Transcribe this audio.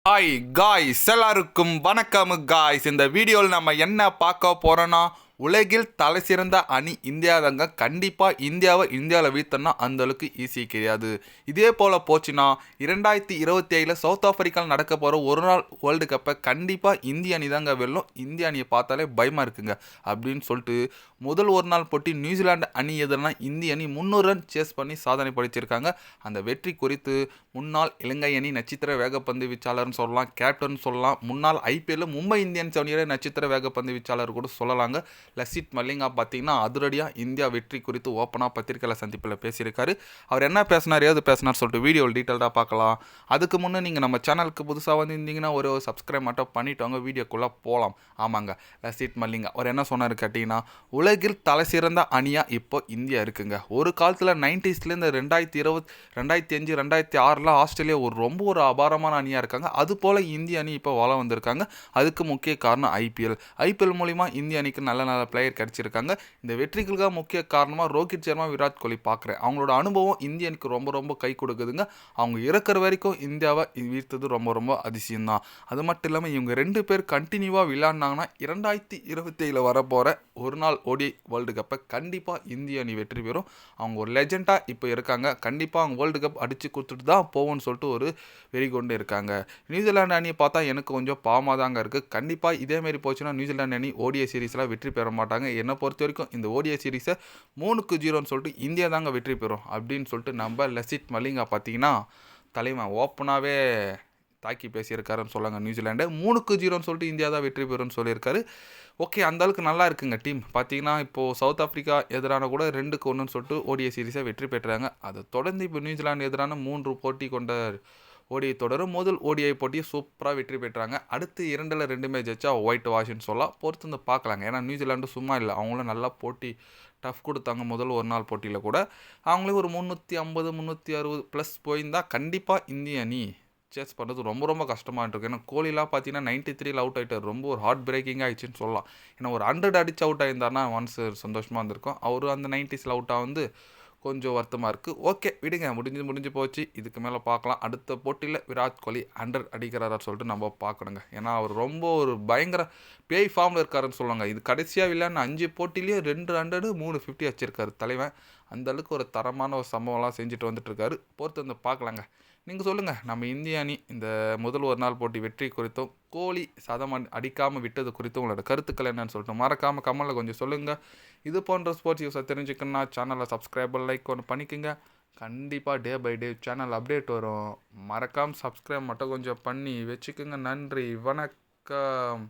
Hi guys, எல்லாருக்கும் வணக்கம் guys. இந்த வீடியோவில் நம்ம என்ன பார்க்க போகிறோன்னா, உலகில் தலை சிறந்த அணி இந்தியா தாங்க. கண்டிப்பாக இந்தியாவில் வீழ்த்தனா அந்தளவுக்கு ஈஸி கிடையாது. இதே போல் போச்சுன்னா 2027 சவுத் ஆஃப்ரிக்காவில் நடக்க போகிற ஒரு நாள் வேர்ல்டு கப்பை கண்டிப்பாக இந்திய அணி தாங்க வெல்லும். இந்திய அணியை பார்த்தாலே பயமாக இருக்குங்க அப்படின்னு சொல்லிட்டு முதல் ஒரு நாள் போட்டி நியூசிலாந்து அணி எதிரான இந்திய அணி 300 ரன் சேஸ் பண்ணி சாதனை படைச்சிருக்காங்க. அந்த வெற்றி குறித்து முன்னாள் இலங்கை அணி நட்சத்திர வேகப்பந்து வீச்சாளர்னு சொல்லலாம், கேப்டன் சொல்லலாம், முன்னாள் ஐபிஎல் மும்பை இந்தியன்ஸ் அணியோட நட்சத்திர வேகப்பந்து வீச்சாளர் கூட சொல்லலாங்க. லசித் மல்லிங்கா பார்த்தீங்கன்னா அதிரடியாக இந்தியா வெற்றி குறித்து ஓப்பனாக பத்திரிகையாளர் சந்திப்பில் பேசியிருக்காரு. அவர் என்ன பேசினார், ஏது பேசினார் சொல்லிட்டு வீடியோவில் டீட்டெயில்டாக பார்க்கலாம். அதுக்கு முன்னே நீங்கள் நம்ம சேனலுக்கு புதுசாக வந்திருந்தீங்கன்னா ஒரு சப்ஸ்கிரைப் மட்டும் பண்ணிவிட்டு வாங்க, வீடியோக்குள்ளே போகலாம். ஆமாங்க, லசித் மல்லிங்கா அவர் என்ன சொன்னார் கேட்டிங்கன்னா, உலகில் தலை சிறந்த அணியாக இப்போ இந்தியா இருக்குங்க. ஒரு காலத்தில் 90ஸ்லேருந்து 2020, 2005, 2006 ஆஸ்திரேலியா ரொம்ப ஒரு அபாரமான அணியாக இருக்காங்க. அதுபோல் இந்திய அணி இப்போ வளம் வந்திருக்காங்க. அதுக்கு முக்கிய காரணம் ஐபிஎல் மூலிமா இந்திய அணிக்கு நல்ல பிளேயர் கிடச்சிருக்காங்க. இந்த வெற்றிகளுக்காக முக்கிய காரணமாக ரோஹித் சர்மா, விராட் கோலி பார்க்குறேன். அவங்களோட அனுபவம் இந்திய அணிக்கு ரொம்ப கை கொடுக்குதுங்க. அவங்க இருக்கிற வரைக்கும் இந்தியாவை வீழ்த்தது ரொம்ப அதிசயம்தான். அது மட்டும் இல்லாமல் இவங்க 2 பேர் கண்டினியூவாக விளையாடினாங்கன்னா 2027 வரப்போகிற ஒரு நாள் ஓடி வேர்ல்டு கப்பை கண்டிப்பாக இந்திய அணி வெற்றி பெறும். அவங்க ஒரு லெஜெண்டாக இப்போ இருக்காங்க. கண்டிப்பாக அவங்க வேர்ல்டு கப் அடித்து கொடுத்துட்டு தான் போவோம்னு சொல்லிட்டு ஒரு வெறி கொண்டு இருக்காங்க. நியூசிலாந்து அணியை பார்த்தா எனக்கு கொஞ்சம் பாவமாக தாங்க இருக்குது. கண்டிப்பாக இதேமாரி போச்சுன்னா நியூசிலாந்து அணி ஓடிஐ சீரீஸில் வெற்றி பெற மாட்டாங்க. என்னை பொறுத்த வரைக்கும் இந்த ஓடிஐ சீரீஸை 3-0 சொல்லிட்டு இந்தியா தாங்க வெற்றி பெறும் அப்படின்னு சொல்லிட்டு நம்ம லசித் மல்லிங்கா பார்த்தீங்கன்னா தலைவன் ஓப்பனாகவே தாக்கி பேசியிருக்காருன்னு சொல்லாங்க. நியூசிலாண்டு 3-0 சொல்லிட்டு இந்தியா தான் வெற்றி பெறும்னு சொல்லியிருக்காரு. ஓகே, அந்தளவுக்கு நல்லா இருக்குங்க டீம். பார்த்தீங்கன்னா இப்போது சவுத் ஆஃப்ரிக்கா எதிரான கூட 2-1 சொல்லிட்டு ஓடிஐ சீரீஸை வெற்றி பெற்றாங்க. அதை தொடர்ந்து இப்போ நியூசிலாந்து எதிரான 3 போட்டி கொண்ட ஓடிஐ தொடரும் முதல் ஓடிஐ போட்டியை சூப்பராக வெற்றி பெற்றாங்க. அடுத்து 2ல் 2 ஜெயிச்சா ஒயிட் வாஷ்ன்னு சொல்லலாம். பொறுத்து வந்து பார்க்கலாங்க. ஏன்னா நியூசிலாண்டு சும்மா இல்லை, அவங்களும் நல்லா போட்டி டஃப் கொடுத்தாங்க. முதல் ஒரு நாள் போட்டியில் கூட அவங்களே ஒரு 350, 360 ப்ளஸ் போயிருந்தால் கண்டிப்பாக இந்திய அணி சேஸ் பண்ணுறது ரொம்ப கஷ்டமாக இருக்குது. ஏன்னா கோலிலாம் பார்த்தீங்கன்னா 93 அவுட் ஆகிட்டார். ரொம்ப ஒரு ஹார்ட் பிரேக்கிங்காக ஆயிடுச்சுன்னு சொல்லலாம். ஏன்னா ஒரு 100 அடிச்சு அவுட் ஆகியிருந்தாருன்னா ஒன்ஸ் சந்தோஷமாக இருந்திருக்கும். அவர் அந்த 90s அவுட்டாக வந்து கொஞ்சம் வருத்தமாக இருக்குது. ஓகே விடுங்க, முடிஞ்சு போச்சு. இதுக்கு மேலே பார்க்கலாம். அடுத்த போட்டியில் விராட் கோலி 100 அடிக்கிறாரா சொல்லிட்டு நம்ம பார்க்கணுங்க. ஏன்னா அவர் ரொம்ப ஒரு பயங்கர பேய் ஃபார்மில் இருக்காருன்னு சொல்லுவாங்க. இது கடைசியாக விளையாடின 5 போட்டிலேயே 2 100, 3 50 வச்சுருக்காரு தலைவன். அந்தளவுக்கு ஒரு தரமான ஒரு சம்பவம்லாம் செஞ்சுட்டு வந்துட்டுருக்காரு. பொறுத்து வந்து பார்க்கலாங்க. நீங்கள் சொல்லுங்கள், நம்ம இந்திய அணி இந்த முதல் ஒரு நாள் போட்டி வெற்றி குறித்தும் கோலி சதம் அடிக்காமல் விட்டது குறித்தும் உங்களோட கருத்துக்கள் என்னன்னு சொல்லிட்டு மறக்காமல் கமெண்ட்டில் கொஞ்சம் சொல்லுங்கள். இது போன்ற ஸ்போர்ட்ஸ் நியூஸை தெரிஞ்சுக்கணுன்னா சேனலை சப்ஸ்கிரைப் லைக் ஒன்று பண்ணிக்கோங்க. கண்டிப்பாக day by day channel update வரும். மறக்காமல் சப்ஸ்கிரைப் மட்டும் கொஞ்சம் பண்ணி வச்சுக்கோங்க. நன்றி, வணக்கம்.